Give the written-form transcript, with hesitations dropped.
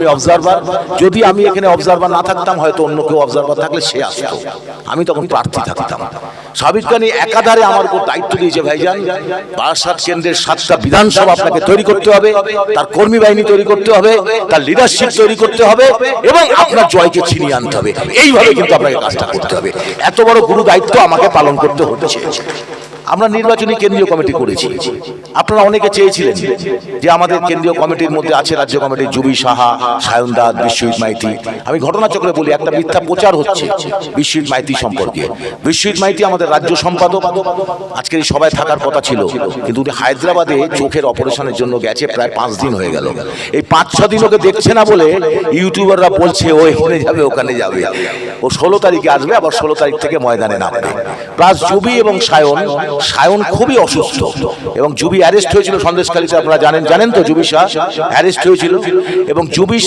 Observer, যদি আমি এখানে অবজারভার না থাকতাম হয়তো অন্য কেউ অবজারভার থাকলে সে আসতো, আমি তখন প্রার্থী থাকতাম। সাবির খানি একাধারে আমার উপর দায়িত্ব দিয়েছে, ভাইজান বারাসাত কেন্দ্রের 7টা বিধানসভা আপনাকে তৈরি করতে হবে, তার কর্মী বাহিনী তৈরি করতে হবে, তার লিডারশিপ তৈরি করতে হবে এবং আপনার জয়কে ছিনিয়ে আনতে হবে। এইভাবে কিন্তু আপনাকে কাজটা করতে হবে। এত বড় গুরু দায়িত্ব আমাকে পালন করতে হচ্ছে। আমরা নির্বাচনী কেন্দ্রীয় কমিটি করেছি। আপনারা অনেকে চেয়েছিলেন যে আমাদের কেন্দ্রীয় কমিটির মধ্যে আছে রাজ্য কমিটির জুবি সাহা, সায়ন দাস, বিশ্বজিৎ মাইতি। আমি ঘটনাচক্রে বলি, একটা মিথ্যা প্রচার হচ্ছে বিশ্বজিৎ মাইতি সম্পর্কে। বিশ্বজিৎ মাইতি আমাদের রাজ্য সম্পাদক, আজকের এই সভায় থাকার কথা ছিল, কিন্তু উনি হায়দ্রাবাদে চোখের অপারেশনের জন্য গেছে, প্রায় 5 দিন হয়ে গেল। এই 5-6 দিন ওকে দেখছে না বলে ইউটিউবাররা বলছে ও এখানে যাবে ওখানে যাবে। ও 16 তারিখে আসবে, আবার 16 তারিখ থেকে ময়দানে নামবে। প্লাস জুবি এবং সায়ন খুবই অসুস্থ এবং জুবি অ্যারেস্ট হয়েছিল সন্দেশখালীতে। আপনারা জানেন তো, জুবি শাহ অ্যারেস্ট হয়েছিল এবং জুবি